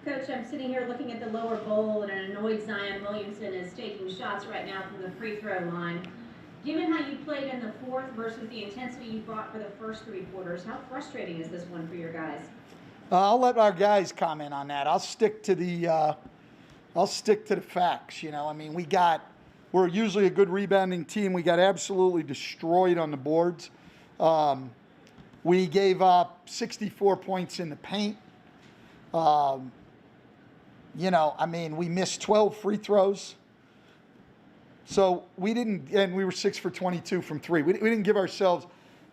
Coach, I'm sitting here looking at the lower bowl, and an annoyed Zion Williamson is taking shots right now from the free throw line. Given how you played in the fourth versus the intensity you brought for the first three quarters, how frustrating is this one for your guys? I'll let our guys comment on that. I'll stick to the facts. You know, I mean, we're usually a good rebounding team. We got absolutely destroyed on the boards. We gave up 64 points in the paint. You know, I mean, we missed 12 free throws. So we didn't, and we were 6 for 22 from three. We didn't give ourselves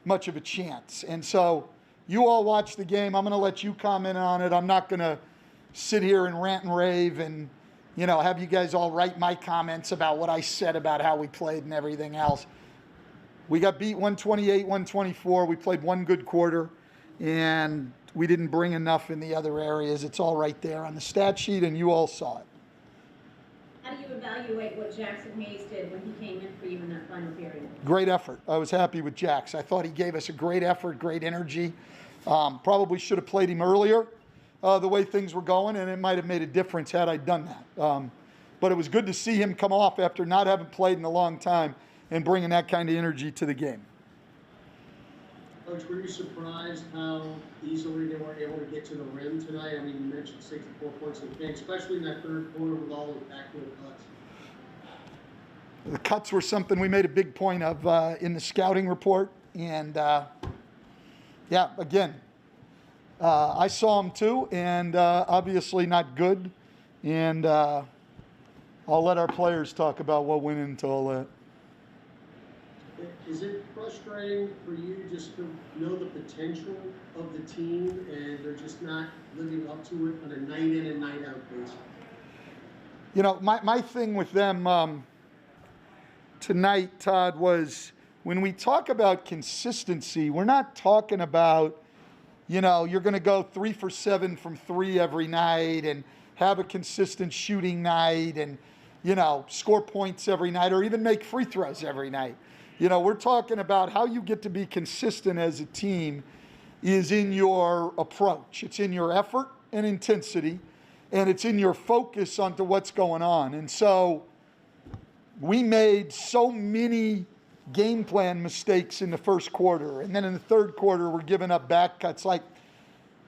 much of a chance. And so you all watch the game. I'm going to let you comment on it. I'm not going to sit here and rant and rave and, you know, have you guys all write my comments about what I said about how we played and everything else. We got beat 128-124. We played one good quarter, and we didn't bring enough in the other areas. It's all right there on the stat sheet, and you all saw it. How do you evaluate what Jackson Hayes did when he came in for you in that final period? Great effort. I was happy with Jax. I thought he gave us a great effort, great energy. Probably should have played him earlier the way things were going, and it might have made a difference had I done that. But it was good to see him come off after not having played in a long time and bringing that kind of energy to the game. Coach, were you surprised how easily they were able to get to the rim tonight? I mean, you mentioned 64 points in the game, especially in that third quarter with all those backdoor cuts. The cuts were something we made a big point of in the scouting report. And, yeah, again, I saw them too, and obviously not good. And I'll let our players talk about what went into all that. Is it frustrating for you just to know the potential of the team and they're just not living up to it on a night in and night out basis? You know, my thing with them tonight, Todd, was when we talk about consistency, we're not talking about, you know, you're going to go 3 for 7 from three every night and have a consistent shooting night and, you know, score points every night or even make free throws every night. You know, we're talking about how you get to be consistent as a team is in your approach. It's in your effort and intensity, and it's in your focus onto what's going on. And so we made so many game plan mistakes in the first quarter, and then in the third quarter, we're giving up back cuts. Like,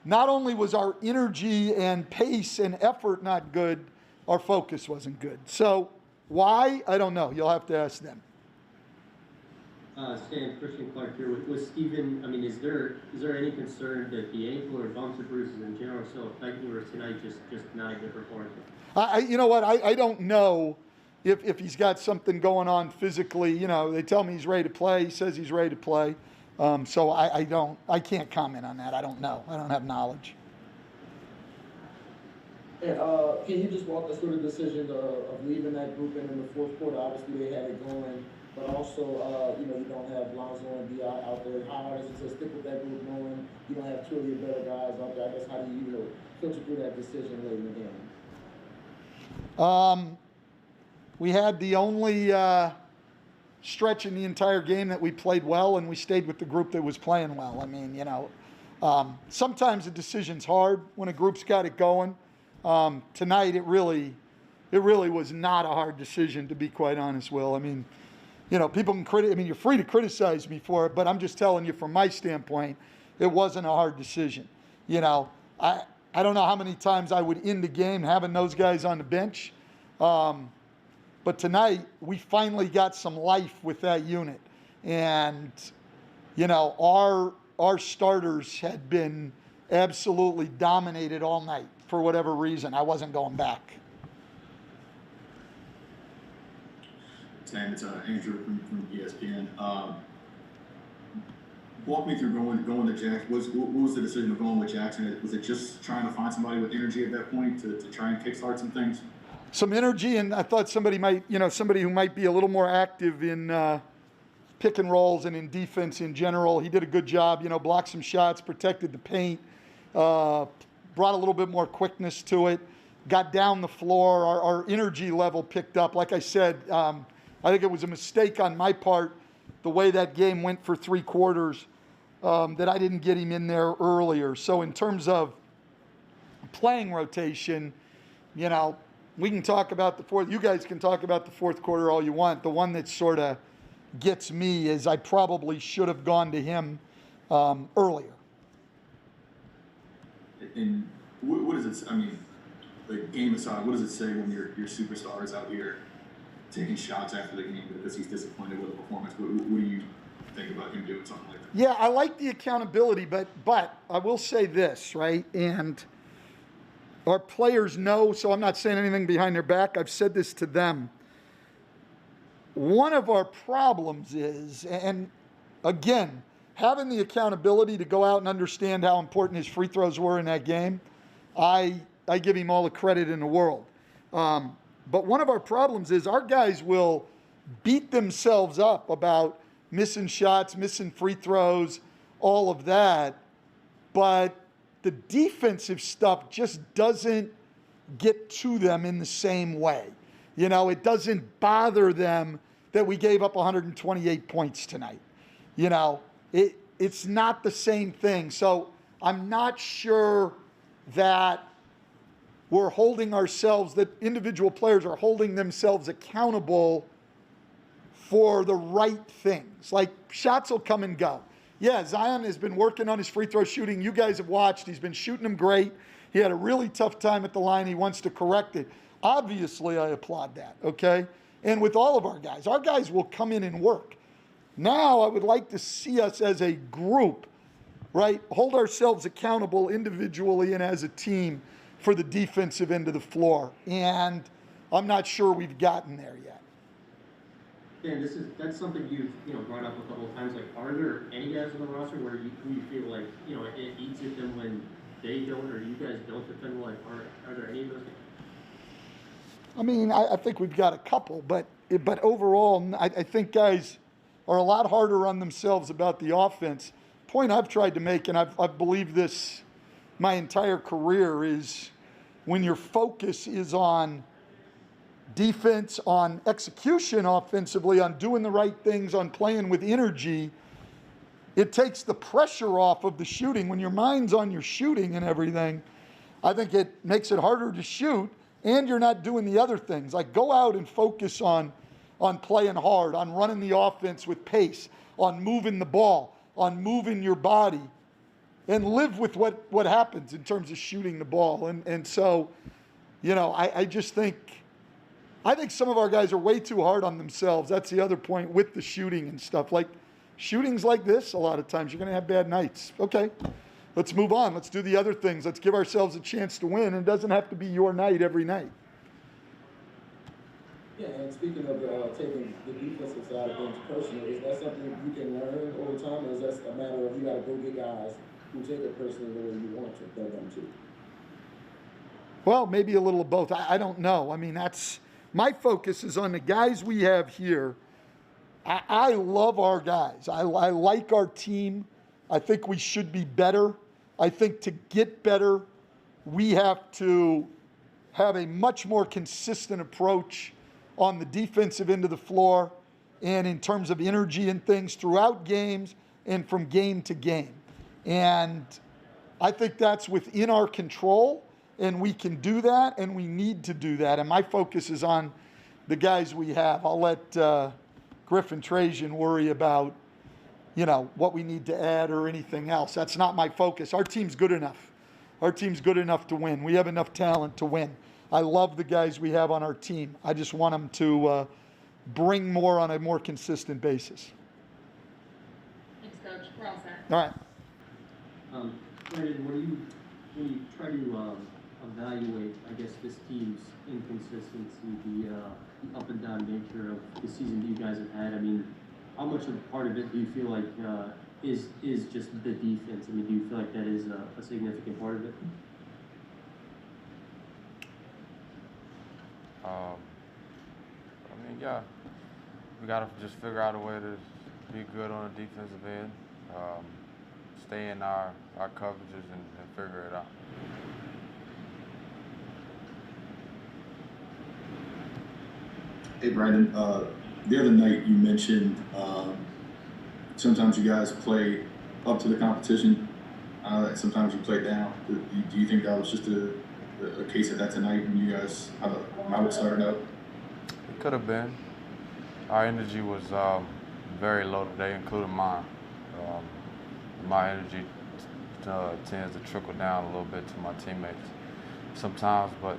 not only was our energy and pace and effort not good, our focus wasn't good. So why? I don't know. You'll have to ask them. Stan, Christian Clark here with Steven. I mean, is there any concern that the ankle or bumps or bruises in general are so affecting, or is tonight just not a good performance? You know what? I don't know if he's got something going on physically. You know, they tell me he's ready to play. He says he's ready to play. So I can't comment on that. I don't know. I don't have knowledge. And can you just walk us through the decision of leaving that group in the fourth quarter? Obviously, they had it going. But also, you know, you don't have Lonzo and Bi out there. How hard is it to stick with that group knowing you don't have two of your better guys out there? I guess how do you filter through that decision late in the game? We had the only stretch in the entire game that we played well, and we stayed with the group that was playing well. I mean, you know, sometimes the decision's hard when a group's got it going. Tonight, it really was not a hard decision, to be quite honest, Will. I mean, you know, people can you're free to criticize me for it, but I'm just telling you from my standpoint, it wasn't a hard decision. You know, I don't know how many times I would end the game having those guys on the bench. But tonight, we finally got some life with that unit. And, you know, our starters had been absolutely dominated all night for whatever reason. I wasn't going back. It's Andrew from ESPN. Walk me through going to Jackson. What was the decision of going with Jackson? Was it just trying to find somebody with energy at that point to try and kickstart some things? Some energy, and I thought somebody who might be a little more active in pick and rolls and in defense in general. He did a good job, you know, blocked some shots, protected the paint, brought a little bit more quickness to it, got down the floor. Our energy level picked up. Like I said, I think it was a mistake on my part, the way that game went for three quarters, that I didn't get him in there earlier. So in terms of playing rotation, you know, we can talk about the fourth. You guys can talk about the fourth quarter all you want. The one that sort of gets me is I probably should have gone to him earlier. And what does it? I mean, the game aside, what does it say when your superstar is out here taking shots after the game because he's disappointed with the performance? What do you think about him doing something like that? Yeah, I like the accountability, but I will say this, right? And our players know, so I'm not saying anything behind their back. I've said this to them. One of our problems is, and again, having the accountability to go out and understand how important his free throws were in that game, I give him all the credit in the world. But one of our problems is our guys will beat themselves up about missing shots, missing free throws, all of that. But the defensive stuff just doesn't get to them in the same way. You know, it doesn't bother them that we gave up 128 points tonight. You know, it's not the same thing. So I'm not sure that we're holding ourselves, that individual players are holding themselves accountable for the right things. Like, shots will come and go. Yeah, Zion has been working on his free throw shooting. You guys have watched. He's been shooting them great. He had a really tough time at the line. He wants to correct it. Obviously, I applaud that, okay? And with all of our guys will come in and work. Now, I would like to see us as a group, right, hold ourselves accountable individually and as a team for the defensive end of the floor. And I'm not sure we've gotten there yet. Dan, that's something you've brought up a couple of times. Like, are there any guys on the roster where you feel like it eats at them when they don't, or you guys don't defend well? Like, are there any of those guys? I mean, I think we've got a couple, but overall, I think guys are a lot harder on themselves about the offense. Point I've tried to make, and I've believed this my entire career, is when your focus is on defense, on execution offensively, on doing the right things, on playing with energy, it takes the pressure off of the shooting. When your mind's on your shooting and everything, I think it makes it harder to shoot, and you're not doing the other things. Like, go out and focus on playing hard, on running the offense with pace, on moving the ball, on moving your body, and live with what happens in terms of shooting the ball. And so, I just think some of our guys are way too hard on themselves. That's the other point with the shooting and stuff. Like, shootings like this, a lot of times you're going to have bad nights. Okay, let's move on. Let's do the other things. Let's give ourselves a chance to win. It doesn't have to be your night every night. Yeah, and speaking of taking the defensive side of things personal, is that something you can learn over time, or is that a matter of you got to go get guys who take it personally the way you want to, they're going to? Well, maybe a little of both. I don't know. I mean, my focus is on the guys we have here. I love our guys. I like our team. I think we should be better. I think to get better, we have to have a much more consistent approach on the defensive end of the floor and in terms of energy and things throughout games and from game to game. And I think that's within our control, and we can do that, and we need to do that. And my focus is on the guys we have. I'll let Griffin Trajan worry about, what we need to add or anything else. That's not my focus. Our team's good enough. Our team's good enough to win. We have enough talent to win. I love the guys we have on our team. I just want them to bring more on a more consistent basis. Thanks, Coach. We're all set. All right. Brandon, when you try to evaluate, I guess, this team's inconsistency, the up and down nature of the season you guys have had, I mean, how much of part of it do you feel like is just the defense? I mean, do you feel like that is a significant part of it? Yeah, we got to just figure out a way to be good on the defensive end, stay in our coverages and figure it out. Hey, Brandon, the other night you mentioned sometimes you guys play up to the competition, sometimes you play down. Do you think that was just a a case of that tonight when you guys how it started out? It could have been. Our energy was very low today, including mine. My energy tends to trickle down a little bit to my teammates sometimes, but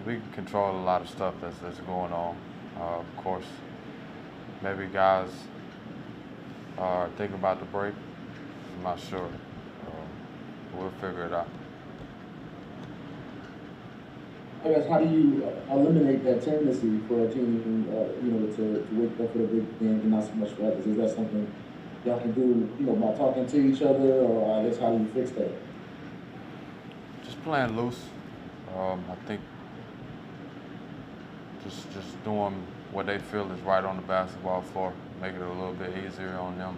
we can control a lot of stuff that's going on. Of course, maybe guys are thinking about the break. I'm not sure. We'll figure it out. I guess, how do you eliminate that tendency for a team, to wake up for the big games and not so much for others? Is that something y'all can do, by talking to each other, or I guess how do you fix that? Just playing loose. I think just doing what they feel is right on the basketball floor, making it a little bit easier on them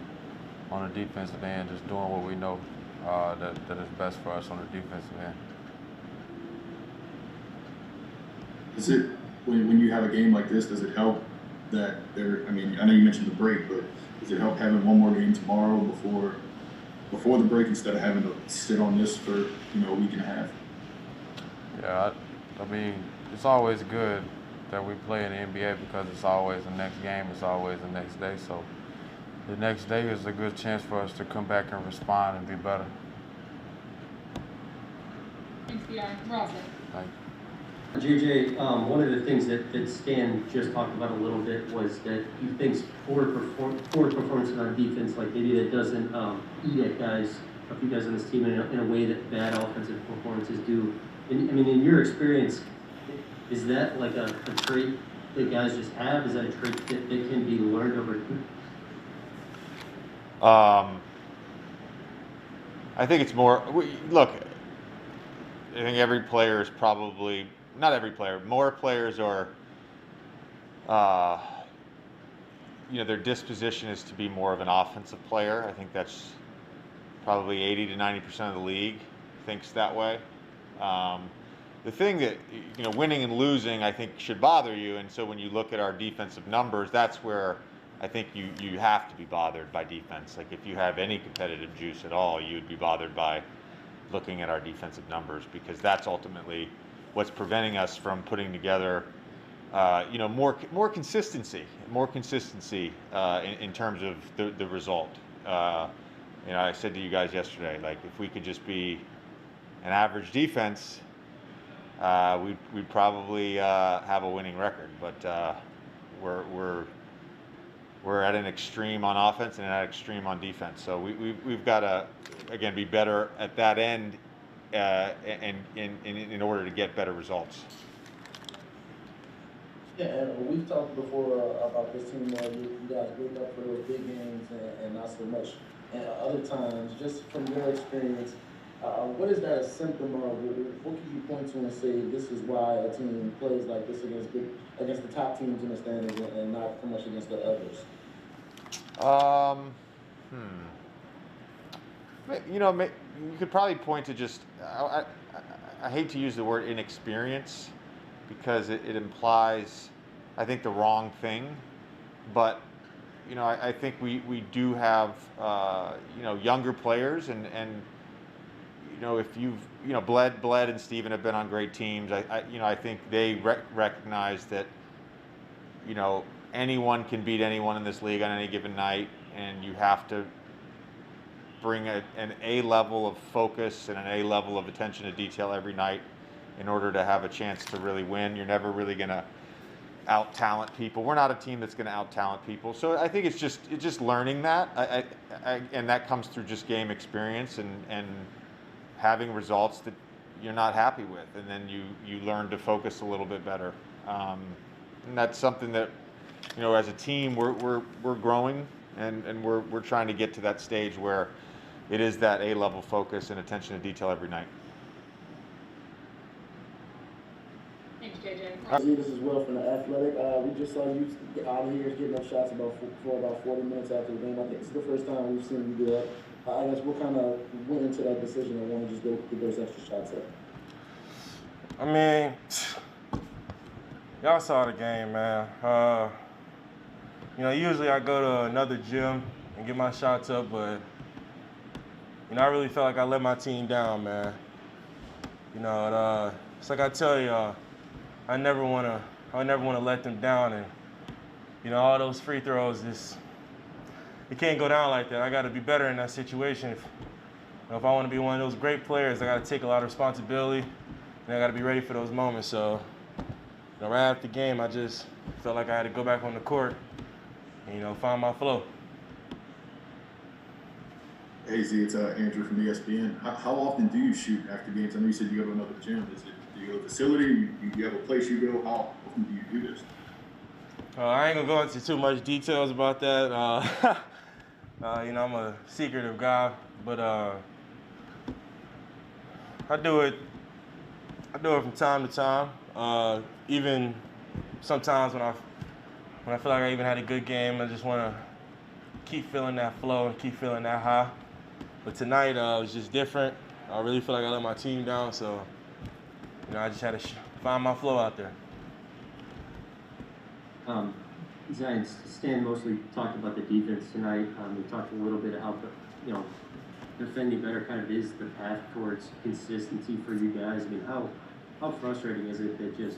on the defensive end, just doing what we know that is best for us on the defensive end. Is it when you have a game like this? Does it help that there? I mean, I know you mentioned the break, but does it help having one more game tomorrow before the break instead of having to sit on this for a week and a half? Yeah, I mean, it's always good that we play in the NBA because it's always the next game, it's always the next day. So the next day is a good chance for us to come back and respond and be better. Thanks, P.I. Ross. Thank you. JJ, one of the things that Stan just talked about a little bit was that he thinks forward performance on defense, like maybe that doesn't eat at guys, a few guys on this team in a way that bad offensive performances do. In your experience, is that like a trait that guys just have? Is that a trait that can be learned over time? I think it's more, look, I think every player is probably, not every player, more players are, their disposition is to be more of an offensive player. I think that's probably 80 to 90% of the league thinks that way. The thing that, winning and losing, I think, should bother you. And so when you look at our defensive numbers, that's where I think you have to be bothered by defense. Like if you have any competitive juice at all, you'd be bothered by looking at our defensive numbers, because that's ultimately what's preventing us from putting together, more consistency in terms of the result. I said to you guys yesterday, like if we could just be an average defense, we'd probably have a winning record. But we're at an extreme on offense and at an extreme on defense. So we've got to, again, be better at that end in order to get better results. Yeah, and we've talked before about this team where you guys wake up for those big games and not so much. And other times, just from your experience, what is that a symptom of? What can you point to and say this is why a team plays like this against the top teams in the standings and not so much against the others? You could probably point to just, I hate to use the word inexperience because it implies, I think, the wrong thing. But, I think we do have, younger players and if you've, Bled and Steven have been on great teams. I think they recognize that, anyone can beat anyone in this league on any given night, and you have to bring an A level of focus and an A level of attention to detail every night in order to have a chance to really win. You're never really going to out-talent people. We're not a team that's going to out-talent people. So I think it's just learning that, and that comes through just game experience and having results that you're not happy with, and then you learn to focus a little bit better. And that's something that, as a team, we're growing, and we're trying to get to that stage where it is that A-level focus and attention to detail every night. Thanks, JJ. This is Will from The Athletic. We just saw you out of here getting up shots for about 40 minutes after the game. I think this is the first time we've seen you do that. I guess what kind of went into that decision and want to just go get those extra shots up? I mean, y'all saw the game, man. Usually I go to another gym and get my shots up, but I really felt like I let my team down, man. You know, it's like I tell you, I never want to let them down, and you know, all those free throws, it can't go down like that. I got to be better in that situation. If I want to be one of those great players, I got to take a lot of responsibility, and I got to be ready for those moments. So, you know, right after the game, I just felt like I had to go back on the court and, you know, find my flow. Hey Z, it's Andrew from ESPN. How often do you shoot after games? I know you said you go to another gym. Do you go to a facility? Do you have a place you go? How often do you do this? I ain't gonna go into too much details about that. You know, I'm a secretive guy, but I do it from time to time. Even sometimes when I feel like I even had a good game, I just want to keep feeling that flow and keep feeling that high. But tonight it was just different. I really feel like I let my team down, so you know, I just had to find my flow out there. Zion, Stan mostly talked about the defense tonight. We talked a little bit about you know, defending better kind of is the path towards consistency for you guys. I mean, how frustrating is it that just,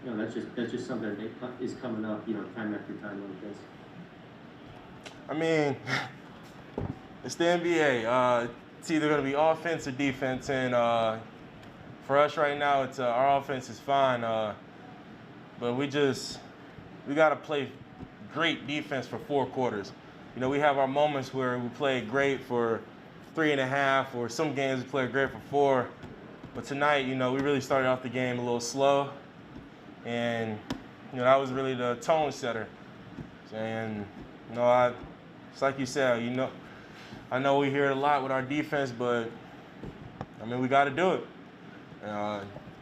you know, that's just something that is coming up, you know, time after time like this? I mean, it's the NBA. It's either going to be offense or defense, and for us right now, it's our offense is fine, but we got to play great defense for 4 quarters. You know, we have our moments where we play great for 3.5, or some games we play great for 4. But tonight, you know, we really started off the game a little slow, and you know, that was really the tone setter. And you know, it's like you said, you know, I know we hear it a lot with our defense, but I mean, we got to do it.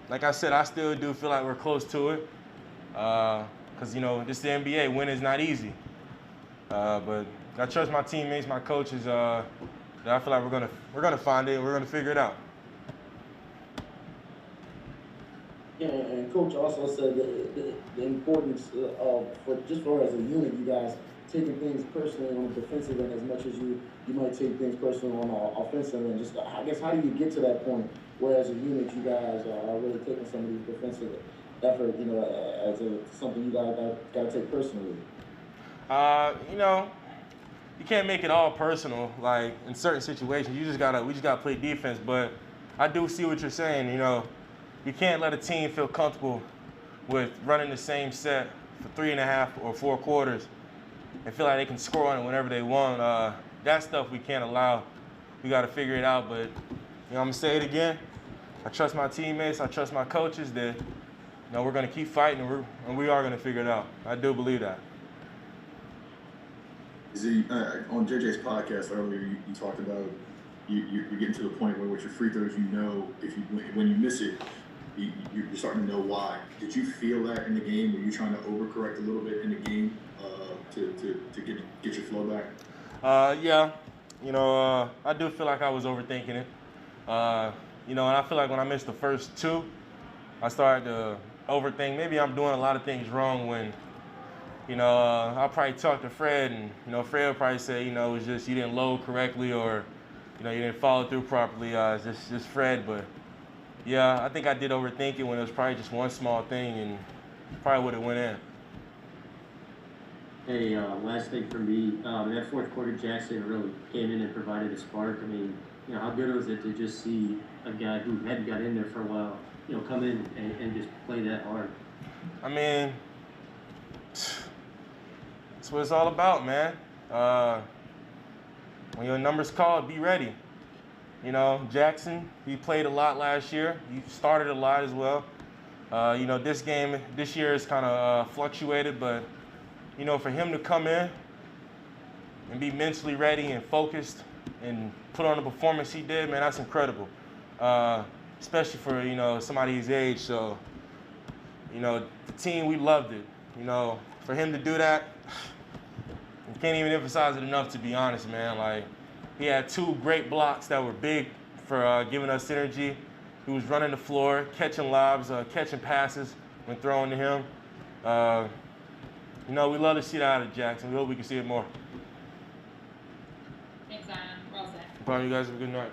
Like I said, I still do feel like we're close to it. Because, you know, this is the NBA. Winning is not easy. But I trust my teammates, my coaches, that I feel like we're gonna find it. We're gonna figure it out. Yeah, and Coach also said the importance for as a unit, you guys taking things personally on the defensive end as much as you might take things personally on the offensive end. Just, I guess, how do you get to that point where as a unit you guys are really taking some of these defensive effort, you know, as something you guys got to take personally? You know, you can't make it all personal. Like in certain situations, we just gotta play defense. But I do see what you're saying. You know, you can't let a team feel comfortable with running the same set for 3.5 or 4 quarters and feel like they can score on it whenever they want. That stuff we can't allow. We got to figure it out. But you know, I'm gonna say it again. I trust my teammates. I trust my coaches that, you know, we're gonna keep fighting and we are gonna figure it out. I do believe that. On JJ's podcast earlier, you talked about you're getting to the point where with your free throws, you know, when you miss it, you're starting to know why. Did you feel that in the game? Were you trying to overcorrect a little bit in the game to get your flow back? Yeah, you know, I do feel like I was overthinking it. You know, and I feel like when I missed the first 2, I started to overthink. Maybe I'm doing a lot of things wrong when, you know, I'll probably talk to Fred, and, you know, Fred will probably say, you know, it was just you didn't load correctly, or, you know, you didn't follow through properly. It's just Fred. But, yeah, I think I did overthink it when it was probably just one small thing and probably would have went in. Hey, last thing for me, that 4th quarter, Jackson really came in and provided a spark. I mean, you know, how good was it to just see a guy who hadn't got in there for a while, you know, come in and just play that hard? I mean, that's what it's all about, man. When your number's called, be ready. You know, Jackson, he played a lot last year. He started a lot as well. You know, this year is kind of fluctuated, but, you know, for him to come in and be mentally ready and focused and put on the performance he did, man, that's incredible. Especially for, you know, somebody his age. So, you know, the team, we loved it. You know, for him to do that, I can't even emphasize it enough, to be honest, man. Like, he had 2 great blocks that were big for giving us energy. He was running the floor, catching lobs, catching passes when thrown to him. You know, we love to see that out of Jackson. We hope we can see it more. Thanks, Zion. Well said. Probably you guys have a good night.